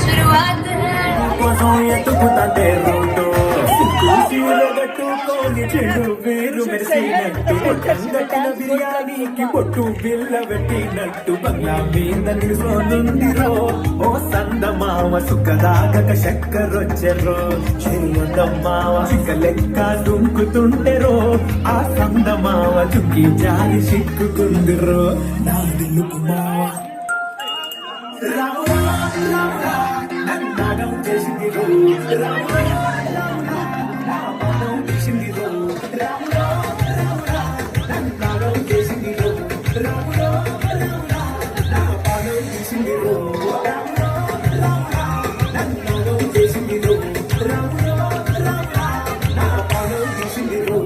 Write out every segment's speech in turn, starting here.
शुरुआत है కోసం ఎత్తుకుతాంటే రోడ్డు కట్టుకొని చెడు వేరు మెరిసినట్టు కట్టిన బిర్యానీకి పొట్టు బిల్ల పెట్టినట్టు బంగ్లా మీద నిలుసోనుందిరో ఓ సందమావ సుఖదాగక చక్కరొచ్చెరో చెరుదమ్మావ చిక్క లెక్క దుంకుతుంటెరో ఆ సందమావ చుక్కి జారి సిక్కుకుందిరో నా దిల్లుకు మావ రామురా రామురా నన్నాగం చేసిందిరో రామురా రామురా నా పాదం తీసిందిరో రామురా రామురా నన్నాగం చేసిందిరో రామురా రామురా నా పాదం తీసిందిరో రామురా రామురా నన్నాగం చేసిందిరో రామురా రామురా నా పాదం తీసిందిరో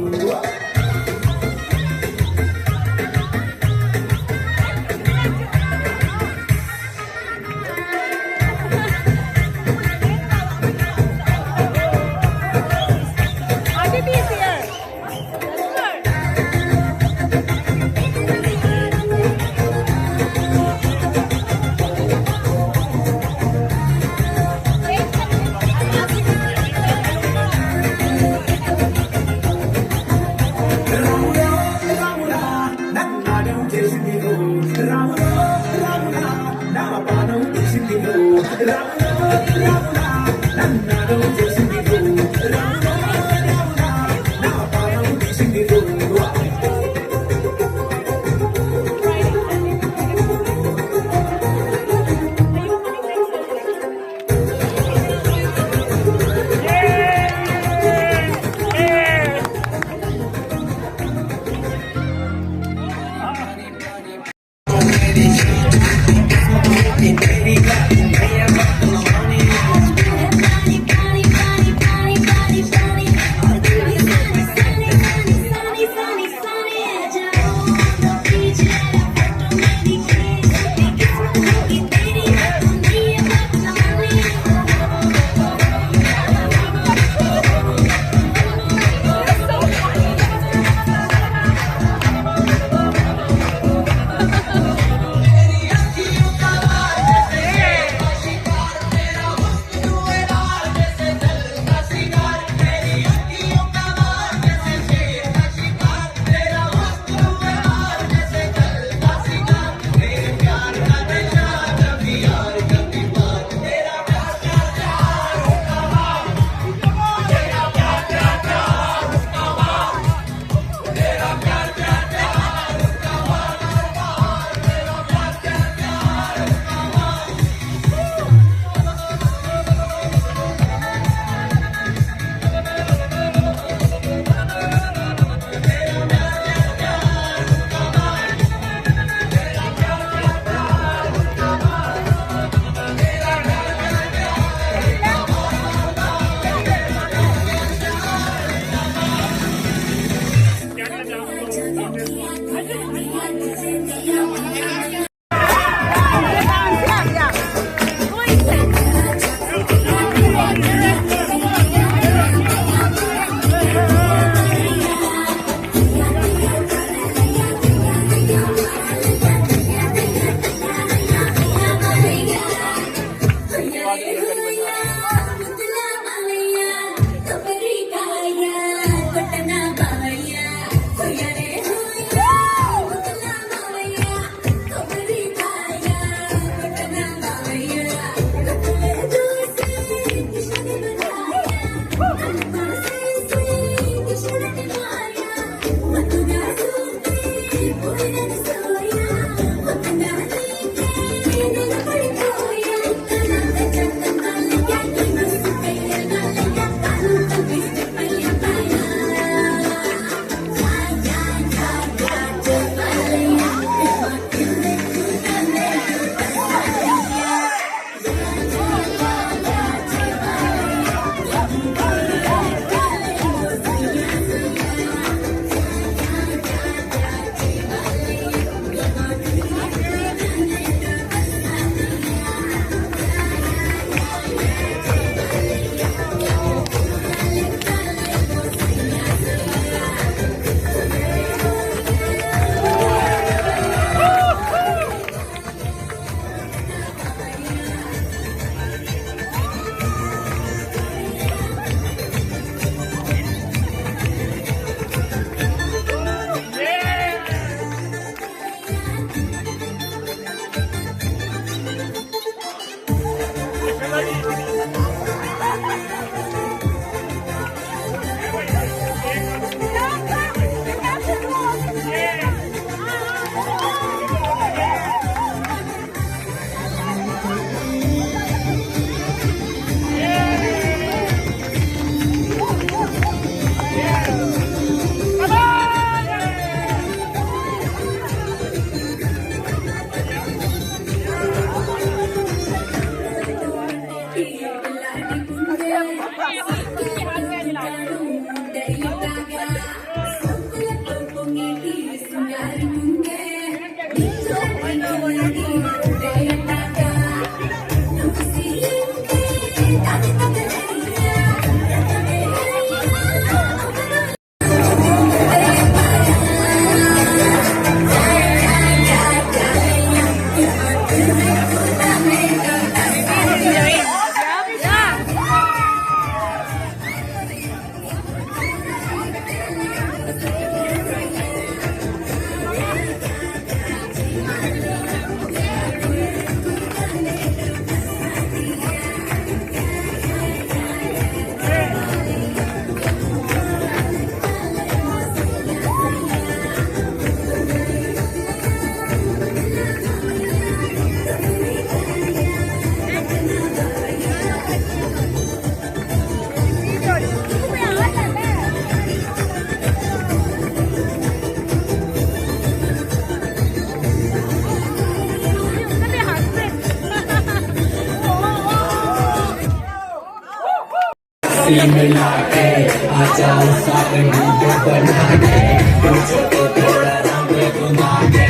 मिला के आ जाओ सारे मुझे बना के तुझको तो थोड़ा रंग घुमा के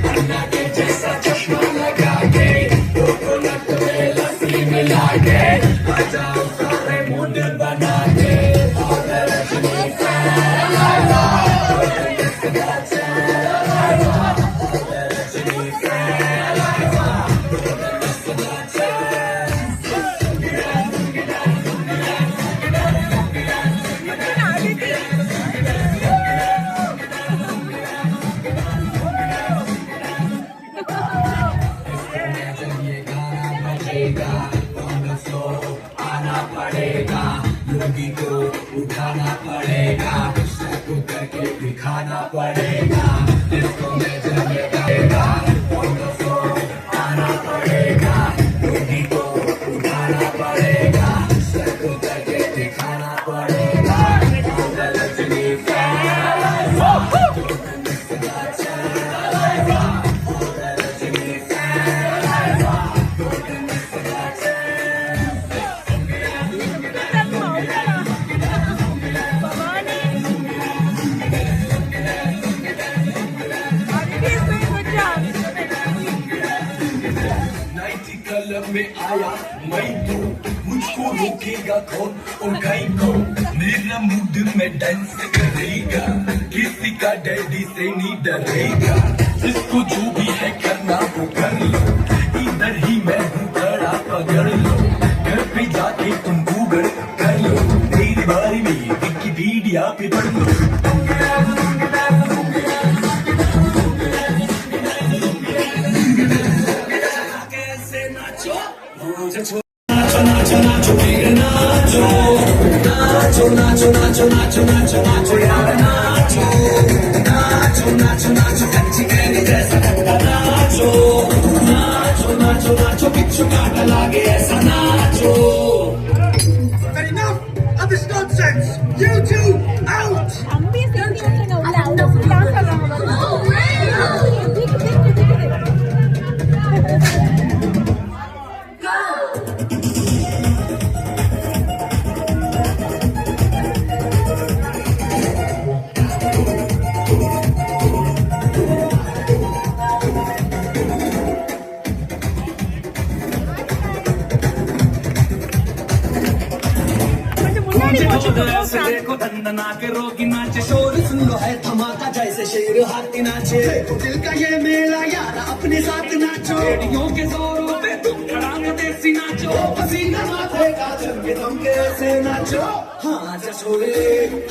अन्ना के जैसा चश्मा लगा के कोकोनट में लस्सी मिला के आ जाओ सारे मुझे बना के और रजनी आना पड़ेगा लोगी को उठाना पड़ेगा सबको करके दिखाना पड़ेगा इसको मैं जमेगा आना पड़ेगा लोगी को उठाना पड़ेगा सबको करके दिखाना पड़ेगा रजनी में आया मैं तो मुझको रोकेगा कौन और कहीं को मेरा मूड में डांस करेगा किसी का डैडी से नहीं डरेगा जिसको जो भी है करना वो कर लो इधर ही मैं हूँ खड़ा पकड़ लो घर पे जाके तुम गूगल कर लो मेरी बारी में विकिपीडिया पे पढ़ लो नाचो नाचो नाचो फिर नाचो नाचो नाचो नाचो नाचो नाचो नाचो यार नाचो नाचो नाचो नाचो कच्ची कैदी जैसा ठंडा नाचो नाचो नाचो नाचो बिच्छू काटा लागे ऐसा नाचो Enough of this nonsense! You two, out! देखो दंदना के रोगी नाचे शोर सुन लो है धमाका जैसे शेर हाथी नाचे देखो दिल का ये मेला यार अपने साथ नाचो रेडियो के जोरों पे तुम खड़ाक देसी नाचो पसीना माथे का चमके दम के ऐसे नाचो हाँ जा छोरे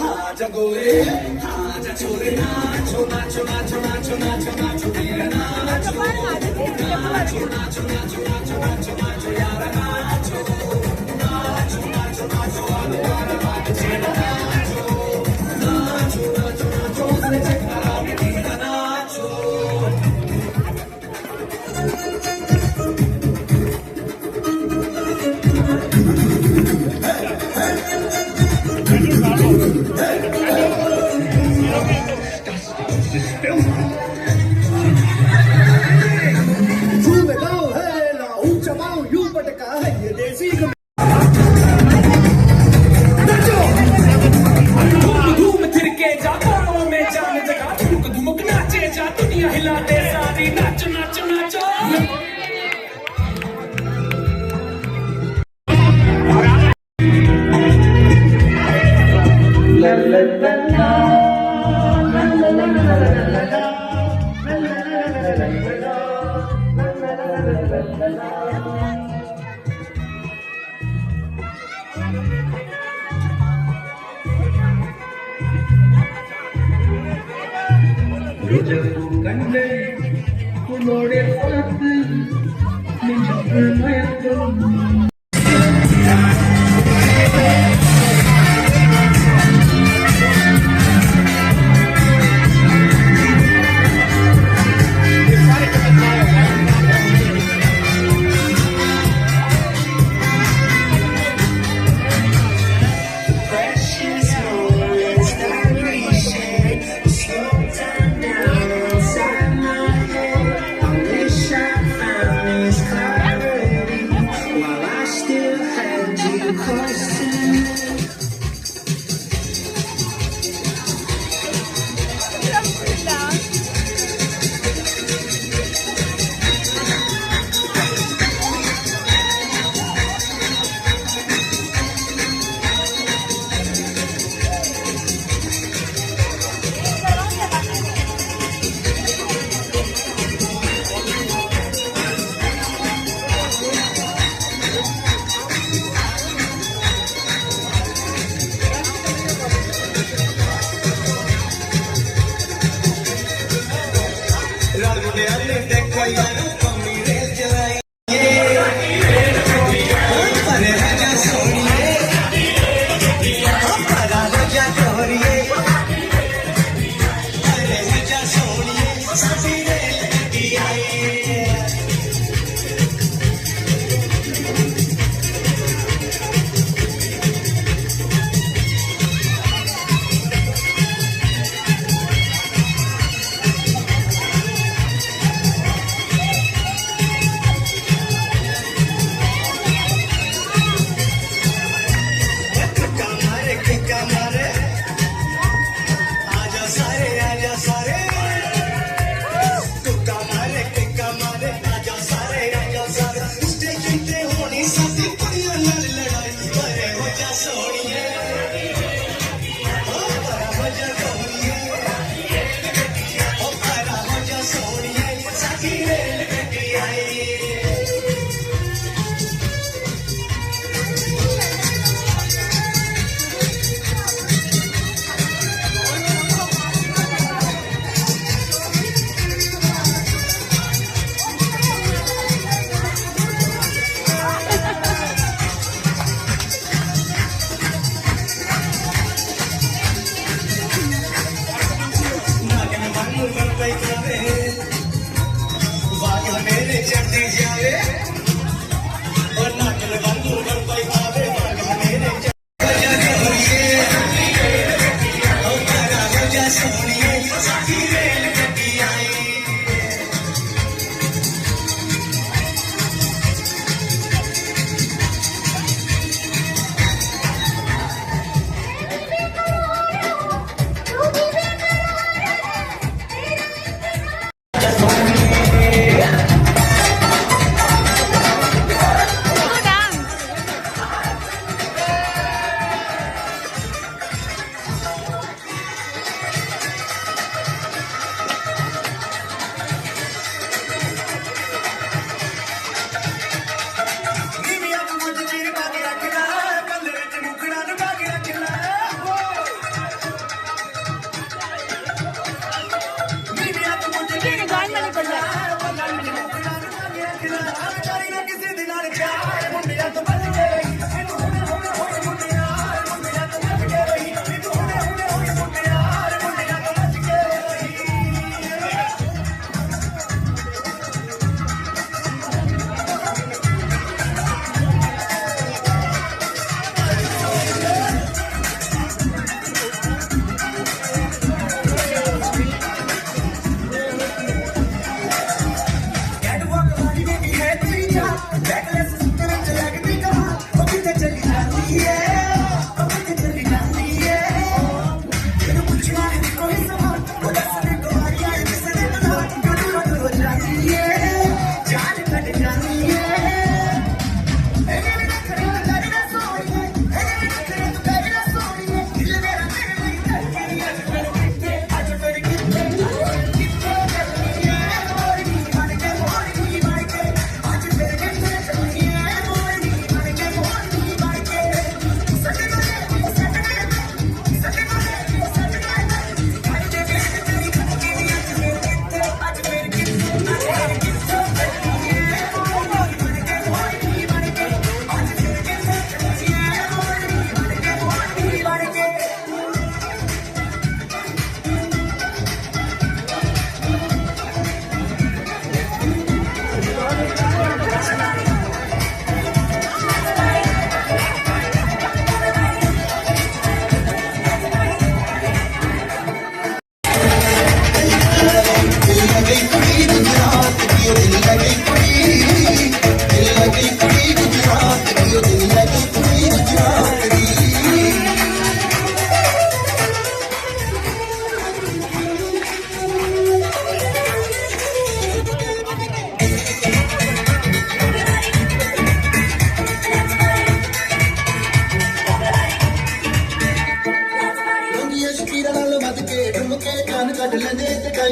हाँ जा गोरे हाँ जा छोरे नाचो नाचो नाचो नाचो नाचो नाचो वीर नाचो नाचो नाचो नाचो नाचो नाचो नाचो यार नाचो नाचो नाचो नाचो आलू वाला नाचो नाचो नाचो नाचो उसने चक्कर आगे वीर नाचो झूमे गाओ है लाऊं चबाऊं यूं पटका है ये देसी ரோஜப்பூ கண்ணை உன்னோட பார்த்து நெஞ்சுக்கு மயக்கம் Precious moments that we shared slow down inside my head. I wish I found this clarity while I still had you close to me.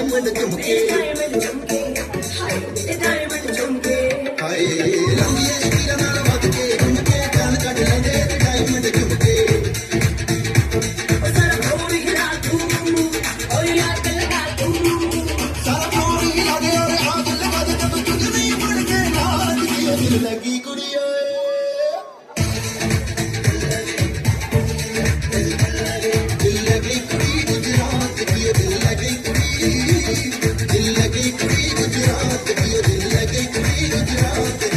Diamond झुमके हाय मेरे डायमंड झुमके हाय लंबी स्पीड नाल वध के झुमके जान कट लेंदे डायमंड झुमके सारा भोर गिरा तू और याद लगा तू सारा चोरी लगे और आग लगा दे जब तुझ नहीं बन के नाच दियो दिल लगी कुड़ियों दिल लगी कुड़ी गुजरात की दिल लगी कुड़ी दिल लगी कुड़ी गुजरात की दिल लगी कुड़ी गुजरात की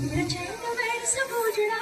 मेरा चैन मेरे सब उजड़ा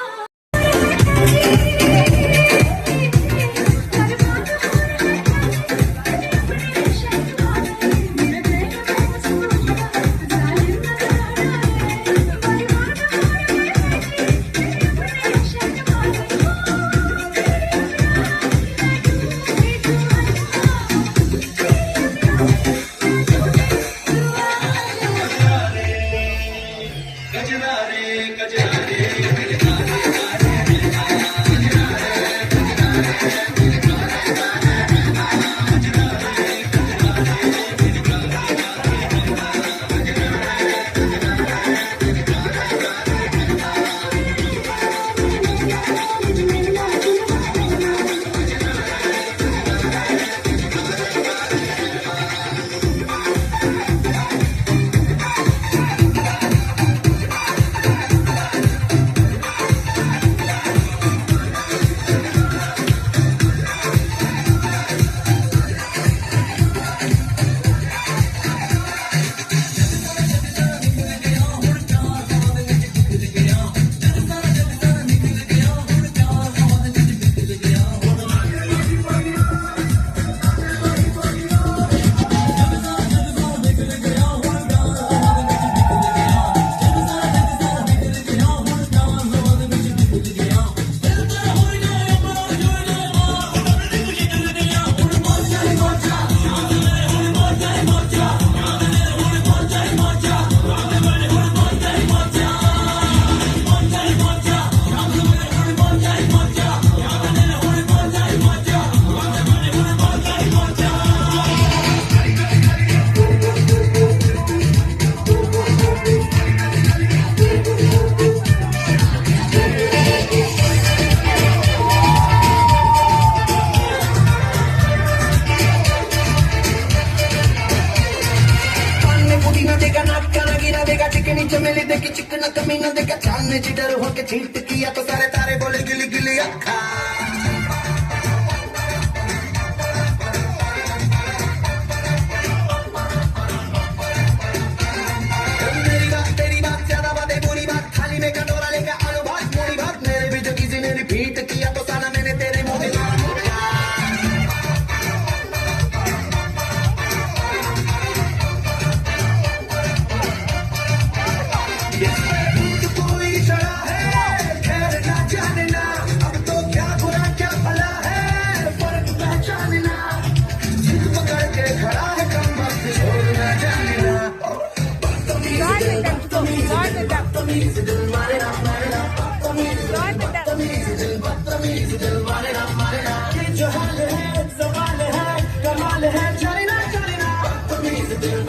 चिकनी चमेली देखी चिकना कमीना देखा चांदने चिटर होके चीट किया तो सारे तारे बोले गिली गिली अखा मेरी बात तेरी बात ज्यादा बातें बुरी बात थाली में कटोरा लेकर आलू भात मोरी भात मेरे भी जो किसी ने रिपीट किया तो साला मैंने तेरे मुंह में जो हाल है सवाल है कमाल है चलना चलना बदतमीज दिल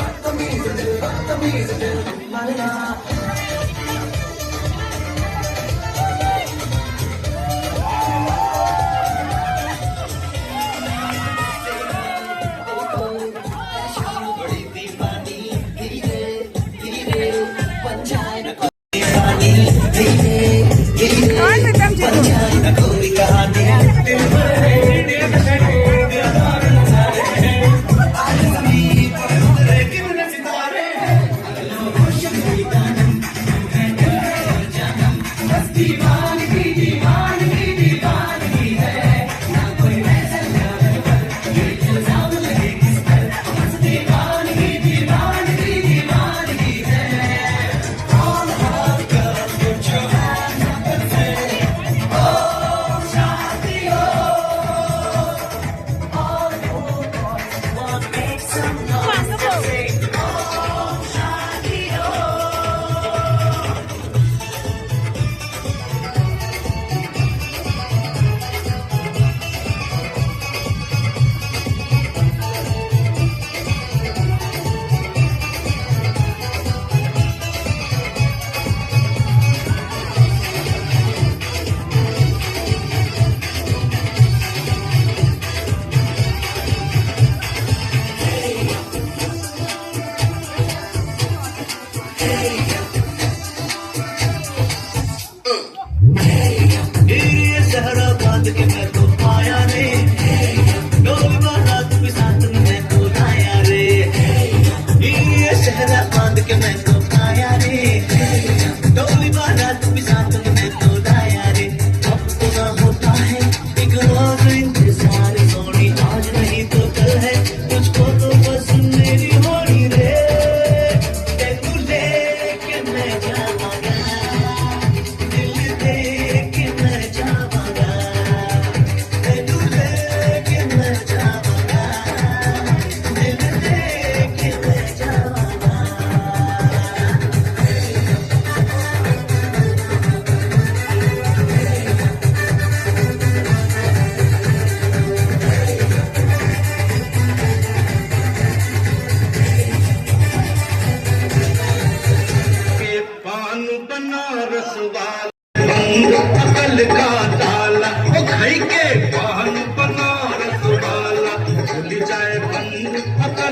मानना कहानी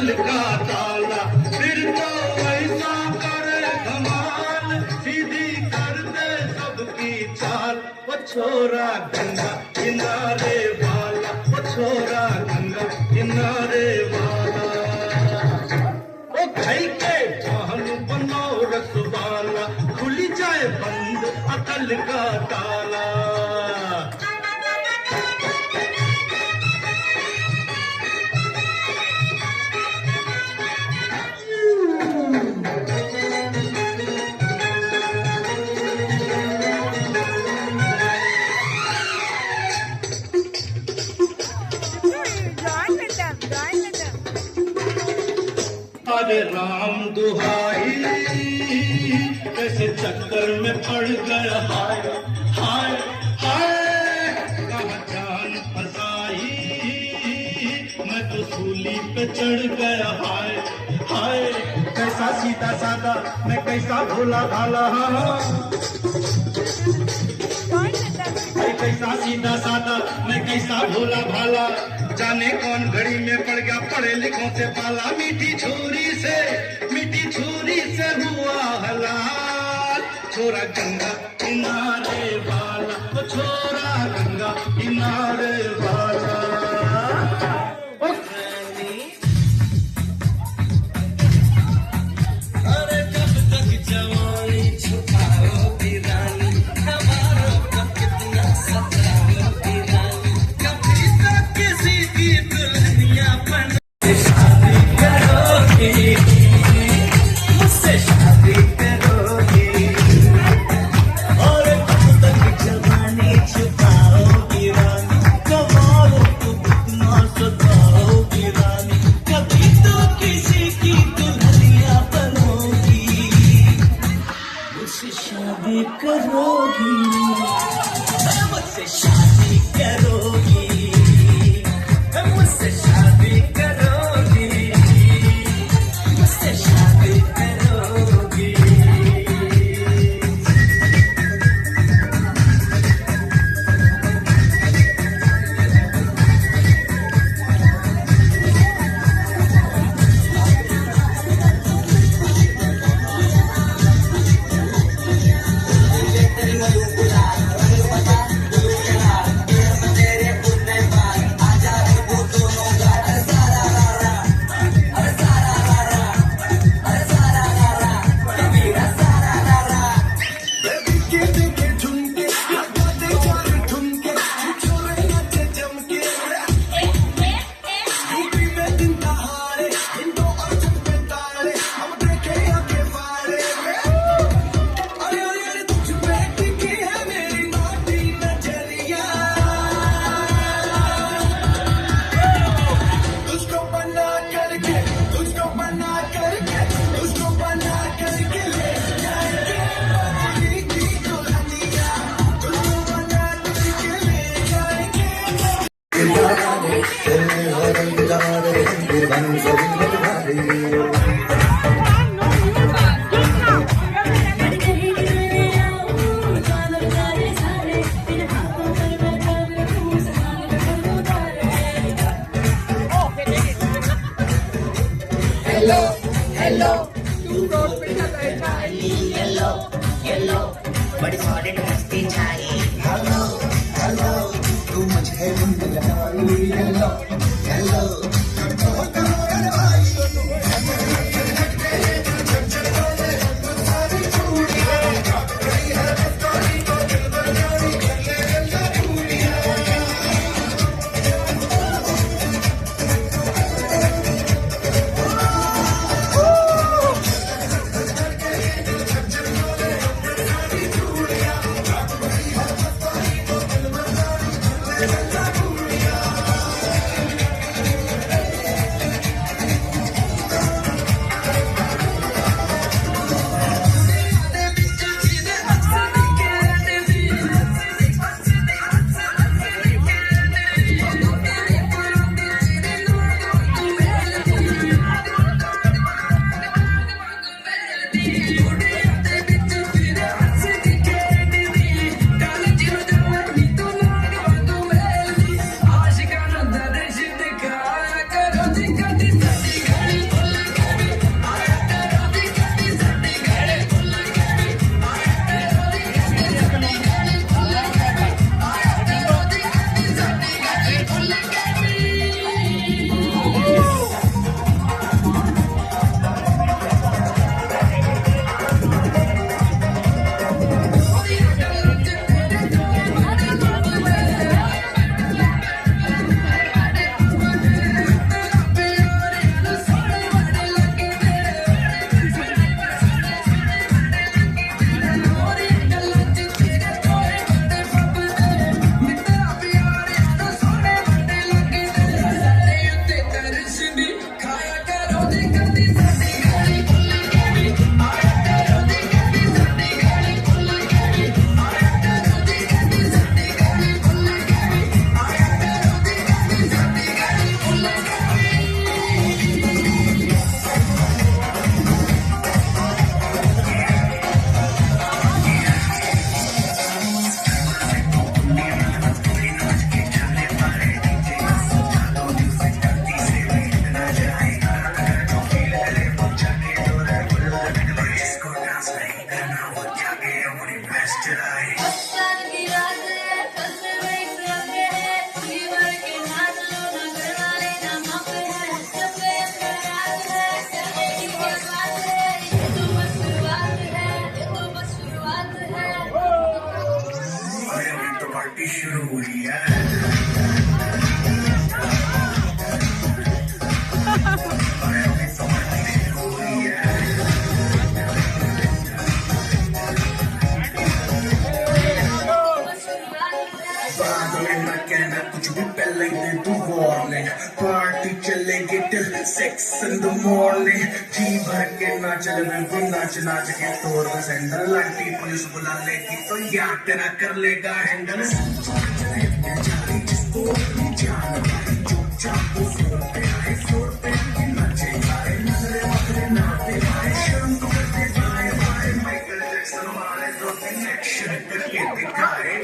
अकल का ताला, फिर तो ऐसा करे धमाल, सीधी कर दे सबकी चाल। वो छोरा गंगा किनारे वाला, वो छोरा गंगा किनारे वाला, वो खाई के बहन बनो रसवाला, खुल जाए बंद अकल का ताला। Join with them, join with them. अरे राम दुहाई, कैसे चक्कर में पड़ गया, हाय हाय हाय, कहाँ जान फसाई, मैं तो सूली पे चढ़ गया, हाय हाय। कैसा सीधा साधा, मैं कैसा भोला भाला, Join with them. मैं कैसा सीधा साधा, मैं कैसा भोला भाला, जाने कौन घड़ी में पड़ गया पढ़े लिखों से पाला। मीठी छुरी से हुआ हलाल, छोरा गंगा किनारे वाला, वो छोरा गंगा किनारे वाला। अरे जब तक जवानी छुपाओगी रानी, हमारा तो कितना सताओगी रानी, कभी तो किसी की दुल्हनिया बन के शादी करोगी, मुझसे शादी करोगी। और जब तक जवानी छुपाओगी रानी, हमारा तो कितना सताओगी रानी, कभी तो किसी की दुल्हनिया बनोगी, मुझसे शादी करोगी, मुझसे शादी करोगी, मुझसे शादी करोगी, मुझसे शादी करोगी। बड़ी सॉलिड मस्ती छाई, हेलो हेलो, तू मुझे ढूंढ रही, हेलो हेलो, पार्टी चलेगी till 6 in the morning जी भर के नाच बिल्कुल नाच नाच के तोड़ दे सैंडल आंटी पुलिस बुला लेगी तो यार तेरा कर लेगा हैंडल माइकल जैक्सन वाले दो एक्शन करके दिखाए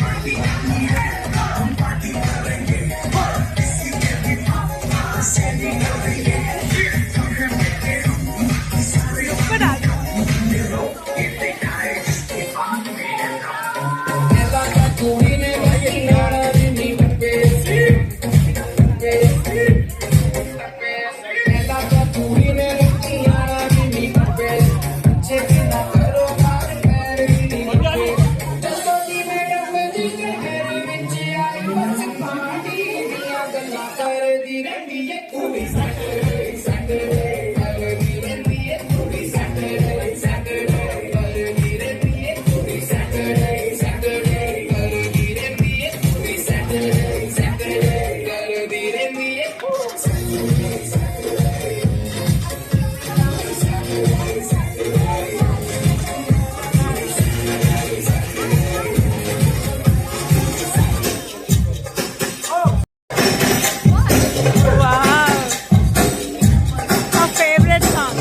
हम पार्टी करेंगे Wow. Our favorite song.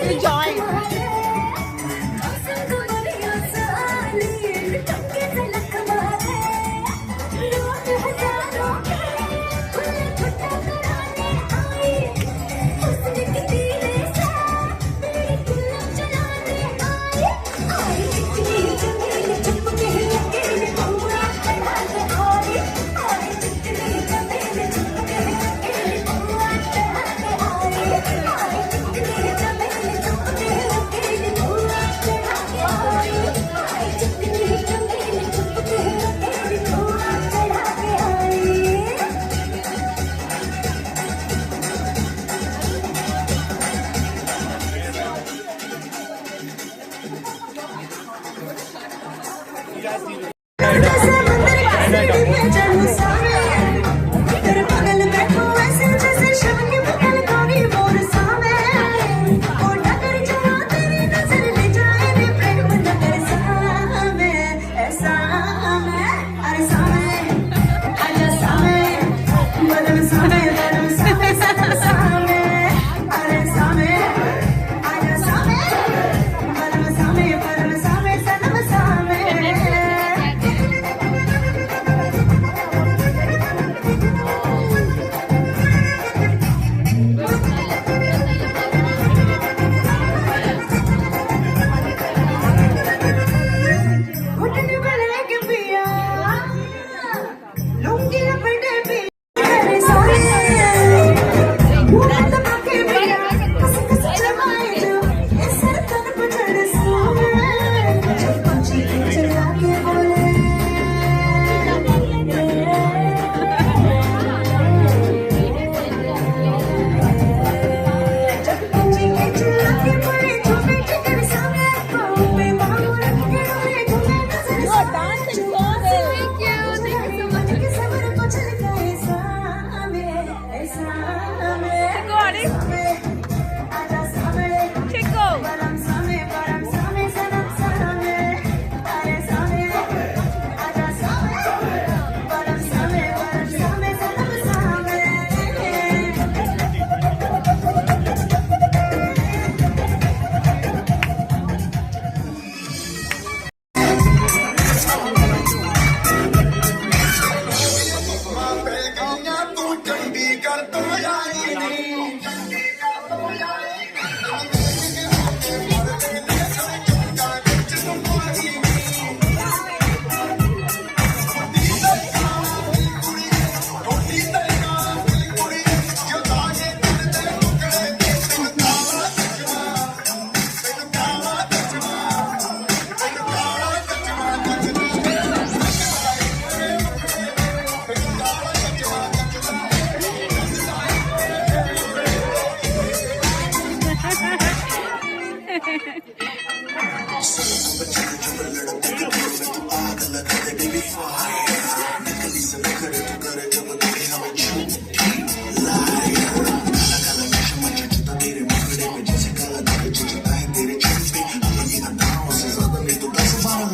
to join.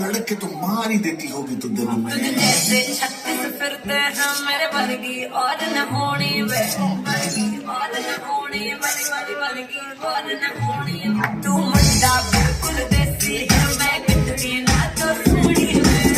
लड़के तो मार ही देती होगी तू दिन में जैसे 36 फिरते हैं मेरे वर्गी और न होनी वे और न होनी वर्गी और न होनी तू मुंडा बिल्कुल देसी है मैं कितनी ना तो सूढ़ी में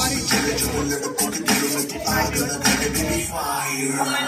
लड़कों के दिलों में तू आग लगा दे baby fire